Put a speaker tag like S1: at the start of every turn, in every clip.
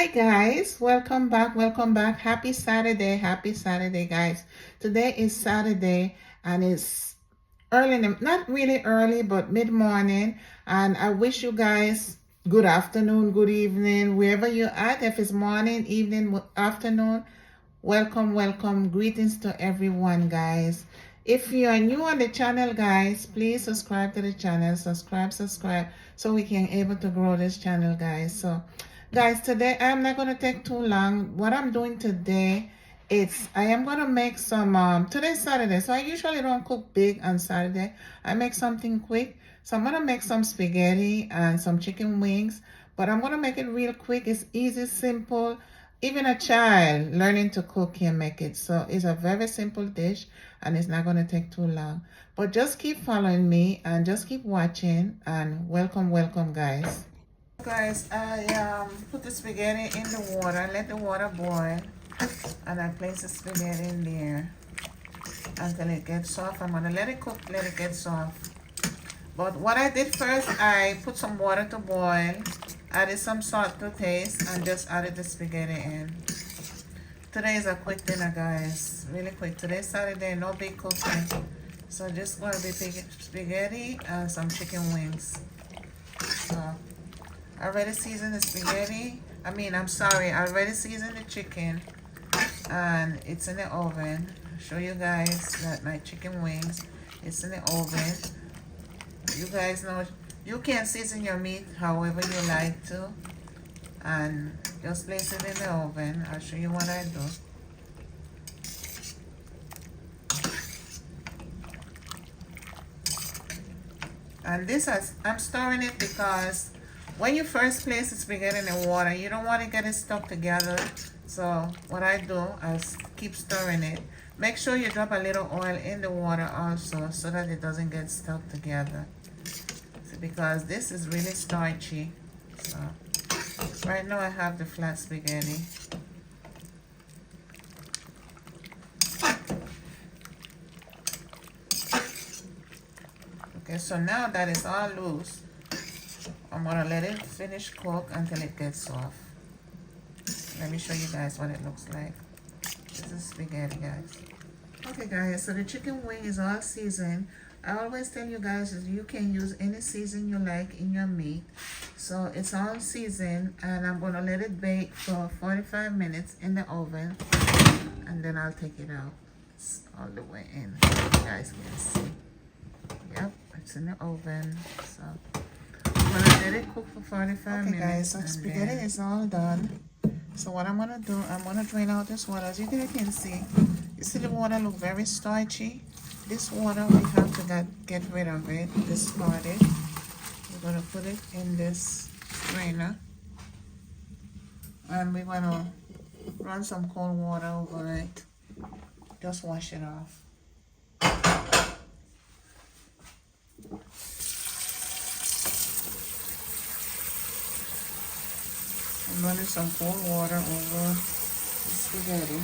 S1: Hi guys, welcome back. Happy Saturday, guys. Today is Saturday and it's early, not really early, but mid-morning. And I wish you guys good afternoon, good evening, wherever you're at. If it's morning, evening, afternoon, welcome. Greetings to everyone, guys. If you are new on the channel, guys, please subscribe to the channel. Subscribe, so we can able to grow this channel, guys. So, guys, today I'm not gonna take too long. What I'm doing today, I am gonna make some. Today's Saturday, so I usually don't cook big on Saturday. I make something quick. So I'm gonna make some spaghetti and some chicken wings, but I'm gonna make it real quick. It's easy, simple. Even a child learning to cook can make it. So it's a very simple dish and it's not going to take too long. But just keep following me and just keep watching and welcome, guys. Guys, I put the spaghetti in the water, let the water boil, and I place the spaghetti in there until it gets soft. I'm going to let it cook, let it get soft. But what I did first, I put some water to boil, added some salt to taste, and just added the spaghetti in. Today is a quick dinner, guys. Really quick. Today's Saturday, no big cooking. So just going to be spaghetti and some chicken wings. So I already seasoned the spaghetti. I already seasoned the chicken. And it's in the oven. I'll show you guys that my chicken wings, it's in the oven. You guys know you can season your meat however you like to, and just place it in the oven. I'll show you what I do. And I'm stirring it because when you first place the spaghetti in the water, you don't want to get it stuck together. So what I do is keep stirring it. Make sure you drop a little oil in the water also so that it doesn't get stuck together. Because this is really starchy. So right now I have the flat spaghetti. Okay, so now that it's all loose, I'm gonna let it finish cook until it gets soft. Let me show you guys what it looks like. This is spaghetti, guys. Okay guys, so the chicken wing is all seasoned. I always tell you guys that you can use any season you like in your meat. So it's all seasoned, and I'm gonna let it bake for 45 minutes in the oven, and then I'll take it out. It's all the way in, you guys can see. Yep, it's in the oven. So I'm gonna let it cook for 45 minutes. Okay guys, so spaghetti is all done. So what I'm gonna do, I'm gonna drain out this water. As you can see, you see the water look very starchy. This water, we have to get rid of it, discard it. We're going to put it in this strainer. And we're going to run some cold water over it. Just wash it off. I'm running some cold water over the spaghetti.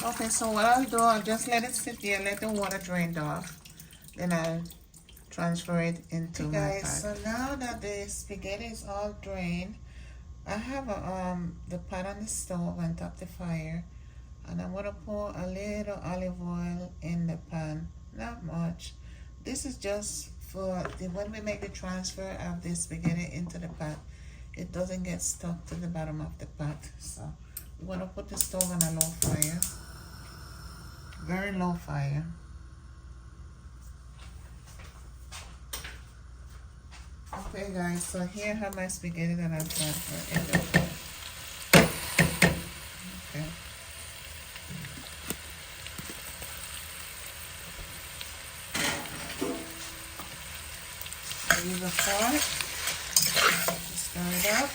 S1: Okay, so what I'll do, I'll just let it sit there, let the water drain off. Then I'll transfer it into my pot. So now that the spaghetti is all drained, I have the pot on the stove on top of the fire. And I'm going to pour a little olive oil in the pan. Not much. This is just for when we make the transfer of the spaghetti into the pot, it doesn't get stuck to the bottom of the pot. So we're going to put the stove on a low fire. Very low fire. Okay guys, so here I have my spaghetti that I've transferred in the pot. Okay. Use a fork to stir it up.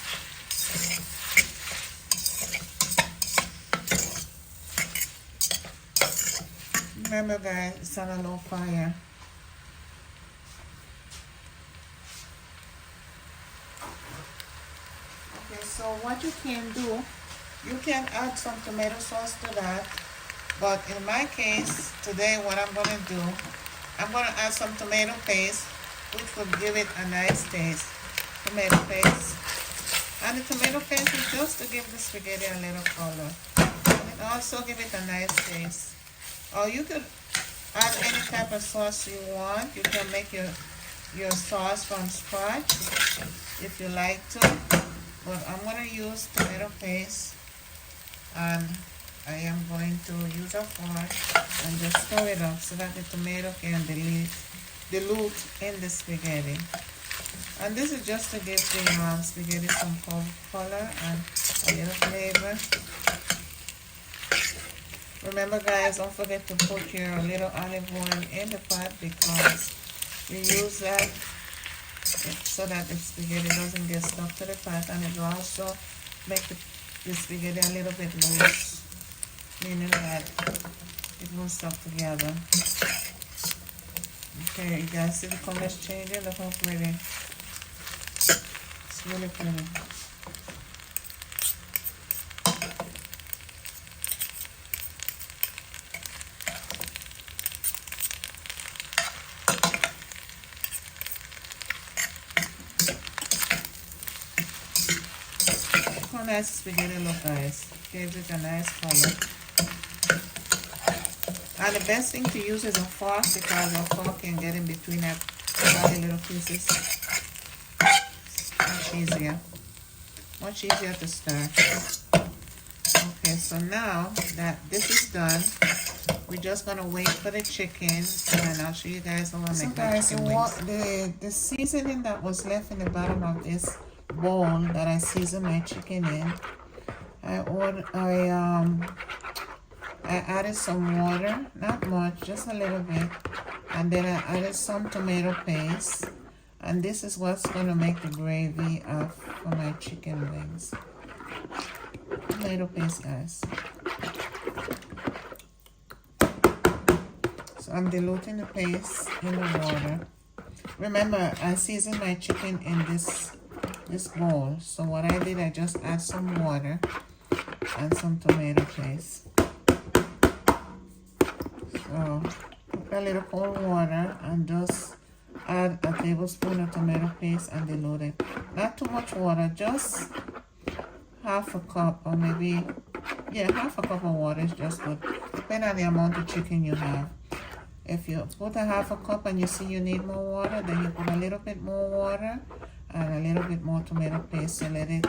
S1: Remember guys, it's on a low fire. Okay, so what you can do, you can add some tomato sauce to that. But in my case, today what I'm going to do, I'm going to add some tomato paste, which will give it a nice taste. Tomato paste. And the tomato paste is just to give the spaghetti a little color. And it also give it a nice taste. Or you could add any type of sauce you want. You can make your sauce from scratch if you like to. But I'm going to use tomato paste, and I am going to use a fork and just stir it up so that the tomato can dilute in the spaghetti. And this is just to give the spaghetti some color and a little flavor. Remember guys, don't forget to put your little olive oil in the pot, because you use that so that the spaghetti doesn't get stuck to the pot, and it will also make the spaghetti a little bit loose, meaning that it won't stuck together. Okay, you guys see the colors changing? Look how pretty. It's really pretty. Look how nice spaghetti look, guys. Gives it a nice color. And the best thing to use is a fork, because a fork can get in between all the little pieces. Much easier to stir. Okay, so now that this is done, we're just gonna wait for the chicken, and I'll show you guys how I make my chicken wings. The seasoning that was left in the bottom of this bowl that I seasoned my chicken in, I added some water, not much, just a little bit, and then I added some tomato paste, and this is what's going to make the gravy for my chicken wings. Tomato paste, guys. So I'm diluting the paste in the water. Remember, I seasoned my chicken in this bowl, so what I did, I just add some water and some tomato paste. So, put a little cold water and just add a tablespoon of tomato paste and dilute it. Not too much water, just half a cup, or maybe, yeah, half a cup of water is just good, depending on the amount of chicken you have. If you put a half a cup and you see you need more water, then you put a little bit more water and a little bit more tomato paste to let it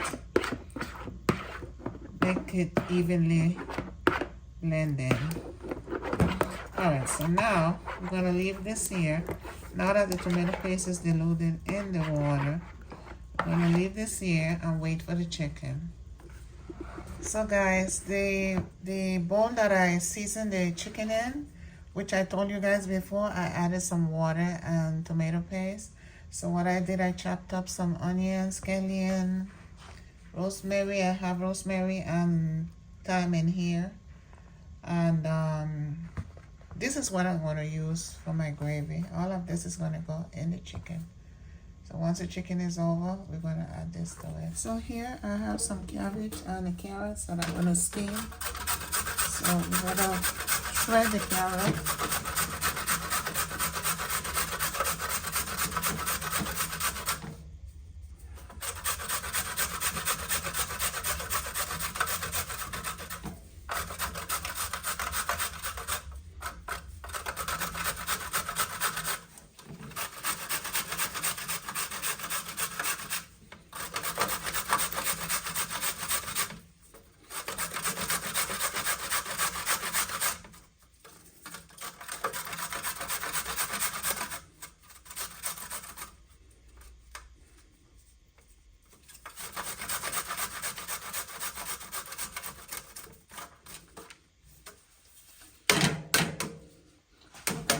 S1: make it evenly blended. Alright, so now we're going to leave this here. Now that the tomato paste is diluted in the water, we're going to leave this here and wait for the chicken. So guys, the bowl that I seasoned the chicken in, which I told you guys before, I added some water and tomato paste. So what I did, I chopped up some onions, scallion, rosemary. I have rosemary and thyme in here. And this is what I'm going to use for my gravy. All of this is going to go in the chicken. So once the chicken is over, we're going to add this to it. So here I have some cabbage and the carrots that I'm going to steam. So we're going to shred the carrot.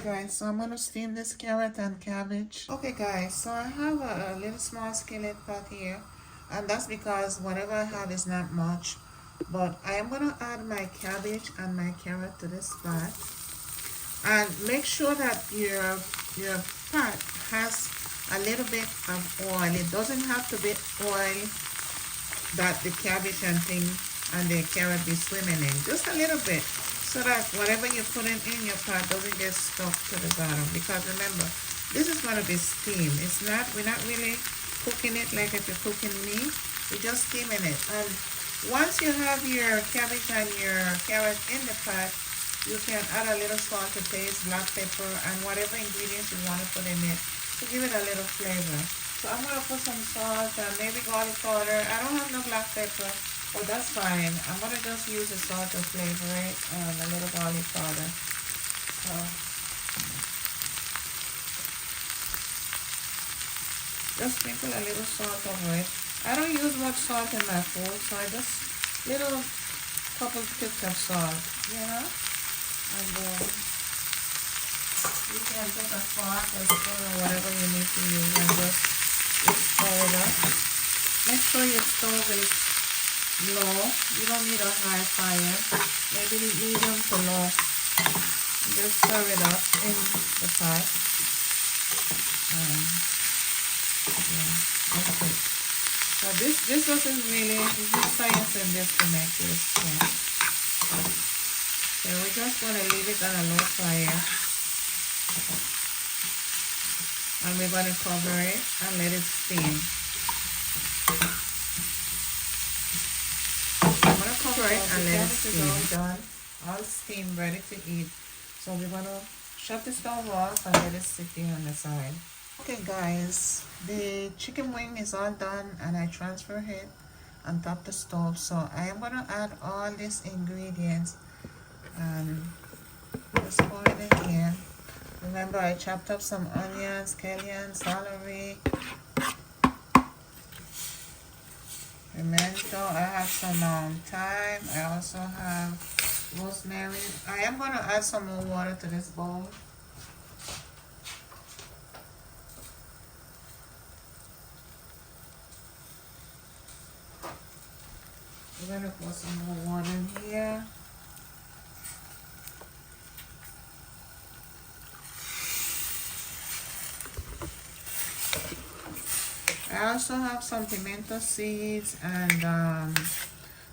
S1: Guys, so I'm going to steam this carrot and cabbage. Okay guys, so I have a little small skillet pot here, and that's because whatever I have is not much, but I am going to add my cabbage and my carrot to this pot. And make sure that your pot has a little bit of oil. It doesn't have to be oil that the cabbage and the carrot be swimming in, just a little bit, so that whatever you put in your pot doesn't get stuck to the bottom. Because remember, this is going to be steamed. It's not, we're not really cooking it like if you're cooking meat. We're just steaming it. And once you have your cabbage and your carrot in the pot, you can add a little salt to taste, black pepper, and whatever ingredients you want to put in it to give it a little flavor. So I'm going to put some salt and maybe garlic powder. I don't have no black pepper. Oh, that's fine. I'm going to just use the salt to flavor it and a little garlic powder. So, just sprinkle a little salt over it. I don't use much salt in my food, so I just little couple tips of salt, you know? And then you can put a fork or spoon or whatever you need to use and just stir it up. Make sure your stove is low. You don't need a high fire. Maybe medium to low. Just stir it up in the pot. Yeah, that's it. So this doesn't really, it's just science in this to make this. So we're just going to leave it on a low fire. And we're going to cover it and let it steam. I'm going to cover it and let it steam. All done, all steamed, ready to eat. So we're going to shut the stove off and let it sit there on the side. Okay guys, the chicken wing is all done and I transfer it on top the stove. So I am going to add all these ingredients and just pour it in here. Remember, I chopped up some onions, scallions, celery, pimento. I have some thyme. I also have rosemary. I am going to add some more water to this bowl. We're going to put some more water in here. I also have some pimento seeds and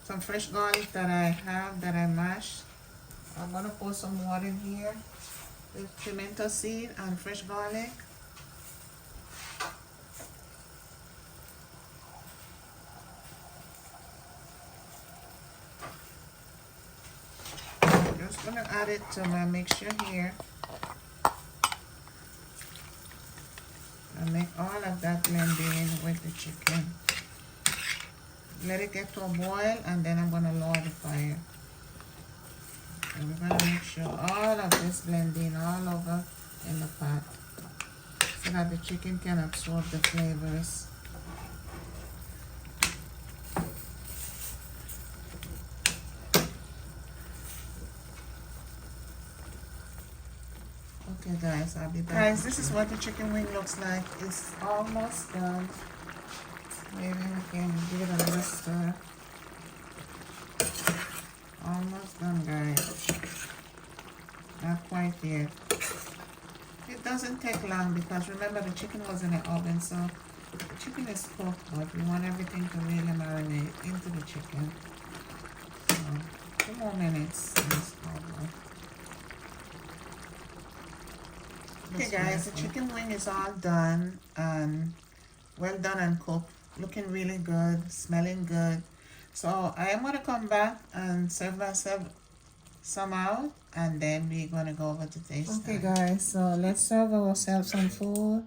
S1: some fresh garlic that I have that I mashed. I'm going to put some water in here with pimento seed and fresh garlic. I'm just going to add it to my mixture here. And make all of that blend in with the chicken. Let it get to a boil and then I'm going to lower the fire. And we're going to make sure all of this blend in all over in the pot so that the chicken can absorb the flavors. Okay guys, I'll be back. Guys, this is what the chicken wing looks like. It's almost done. Maybe we can give it a little stir. Almost done guys. Not quite yet. It doesn't take long because remember the chicken was in the oven, so the chicken is cooked, but we want everything to really marinate into the chicken. So 2 more minutes and it's over. Okay guys, the chicken wing is all done and well done and cooked. Looking really good, smelling good. So I am going to come back and serve myself some out and then we're going to go over to taste. Okay guys, so let's serve ourselves some food.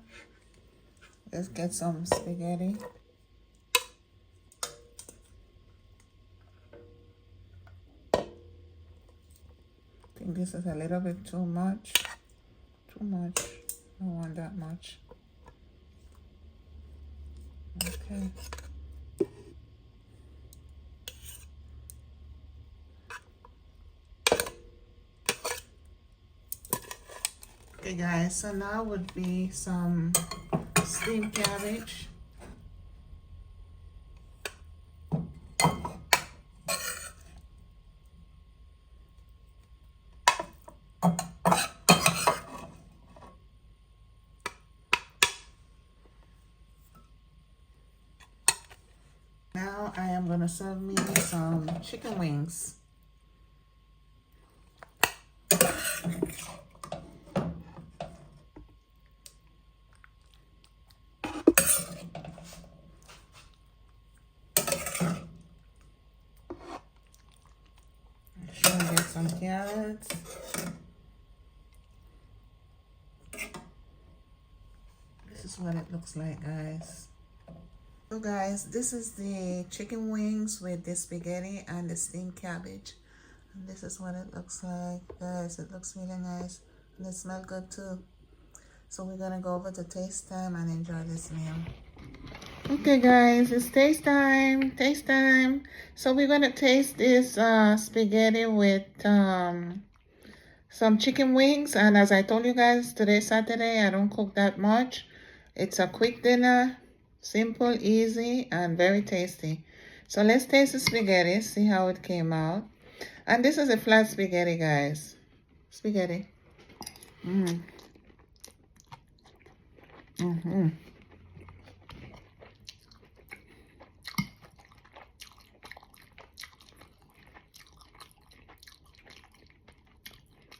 S1: Let's get some spaghetti. I think this is a little bit too much. Too much. I don't want that much. Okay. Okay guys, so now would be some steamed cabbage. Now I am going to serve me some chicken wings. some carrots. This is what it looks like, guys. So guys, this is the chicken wings with the spaghetti and the steamed cabbage. And this is what it looks like, guys. It looks really nice and it smells good too. So we're gonna go over to taste time and enjoy this meal. Okay guys, it's taste time, taste time. So we're gonna taste this spaghetti with some chicken wings. And as I told you guys, today's Saturday, I don't cook that much. It's a quick dinner, simple, easy, and very tasty. So let's taste the spaghetti, see how it came out. And this is a flat spaghetti, guys. Spaghetti.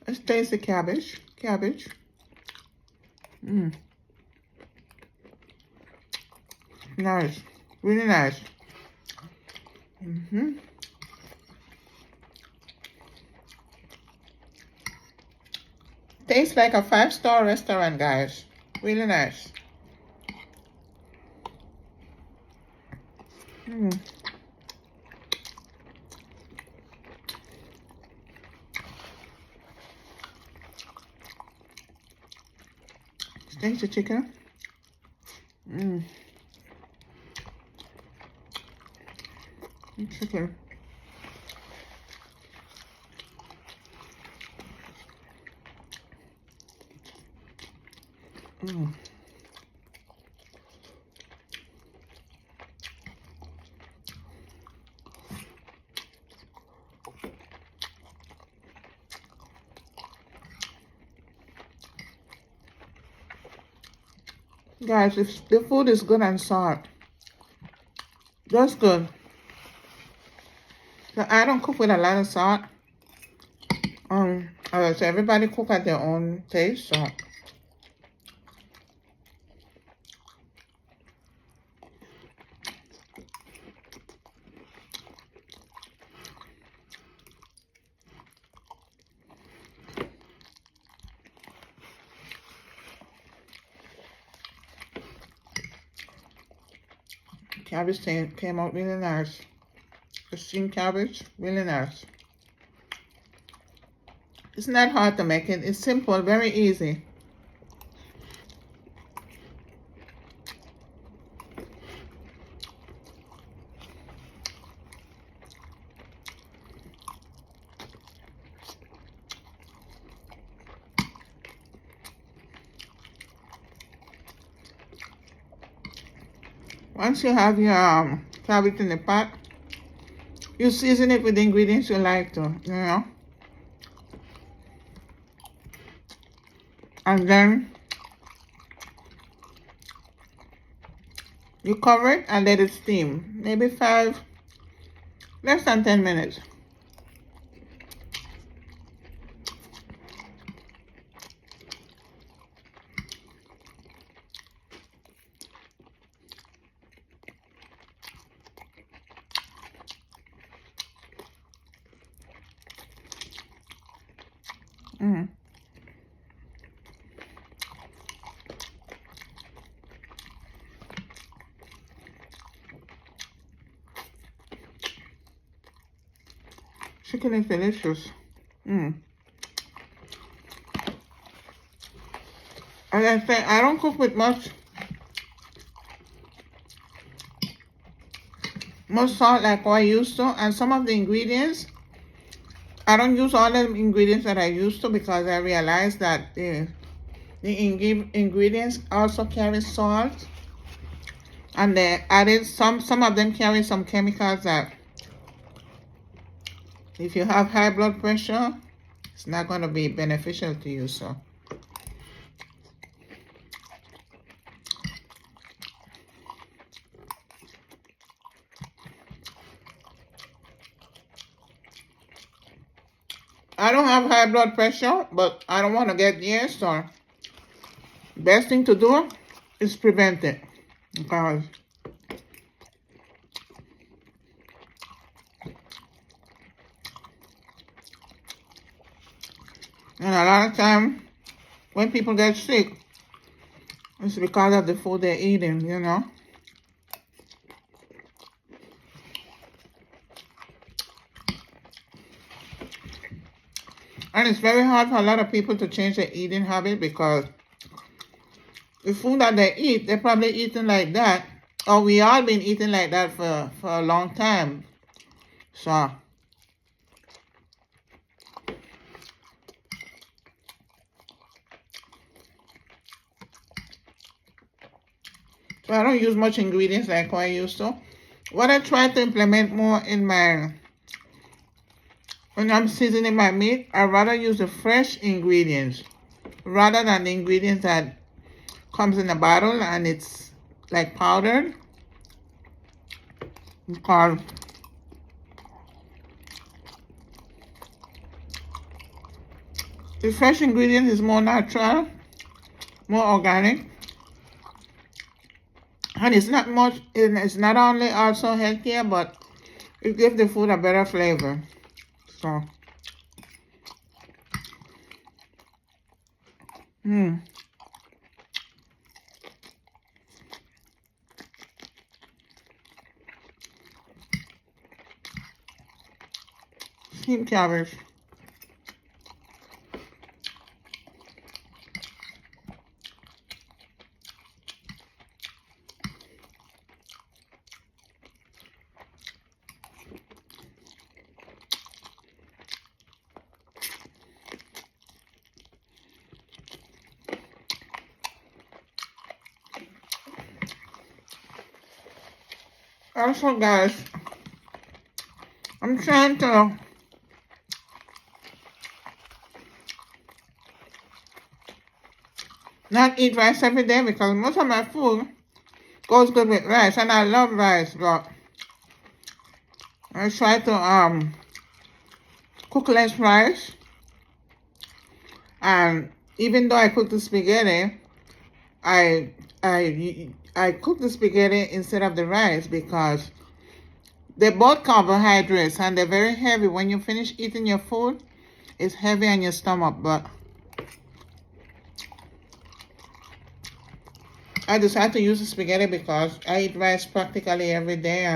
S1: Let's taste the cabbage. Cabbage. Nice. Really nice. Tastes like a 5-star restaurant, guys. Really nice. Taste the chicken. Chicken. Guys, if the food is good and salt, just good. So I don't cook with a lot of salt. So everybody cook at their own taste. So cabbage came out really nice. The steamed cabbage, really nice. It's not hard to make it. It's simple, very easy. Once you have your cabbage in the pot, you season it with the ingredients you like to, you know. And then you cover it and let it steam. Maybe less than 10 minutes. Chicken is delicious. As I said, I don't cook with much salt like what I used to, and some of the ingredients, I don't use all the ingredients that I used to because I realized that the ingredients also carry salt, and they added some of them carry some chemicals that if you have high blood pressure, it's not going to be beneficial to you. So I don't have high blood pressure, but I don't want to get there. So best thing to do is prevent it, because And a lot of time when people get sick, it's because of the food they're eating, you know. And it's very hard for a lot of people to change their eating habit because the food that they eat, they're probably eating like that. Or we all been eating like that for a long time. So I don't use much ingredients like I used to. What I try to implement more in my, when I'm seasoning my meat, I rather use the fresh ingredients rather than the ingredients that comes in a bottle and it's like powdered. Because the fresh ingredient is more natural, more organic. And it's not much, it's not only also healthier, but it gives the food a better flavor. So, steamed cabbage. Also, guys, I'm trying to not eat rice every day because most of my food goes good with rice, and I love rice, but I try to cook less rice. And even though I cook the spaghetti, I cook the spaghetti instead of the rice because they're both carbohydrates and they're very heavy. When you finish eating your food, it's heavy on your stomach. But I decided to use the spaghetti because I eat rice practically every day.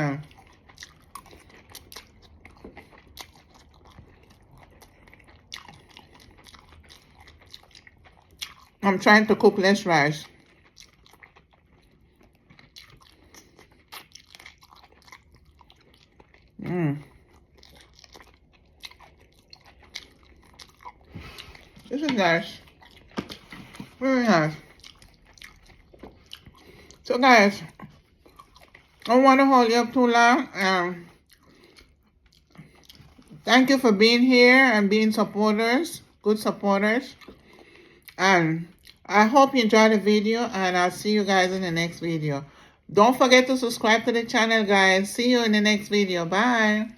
S1: I'm trying to cook less rice. This is nice. Very nice. So guys, I don't want to hold you up too long. Thank you for being here and being supporters, good supporters. And I hope you enjoyed the video, and I'll see you guys in the next video. Don't forget to subscribe to the channel, guys. See you in the next video. Bye.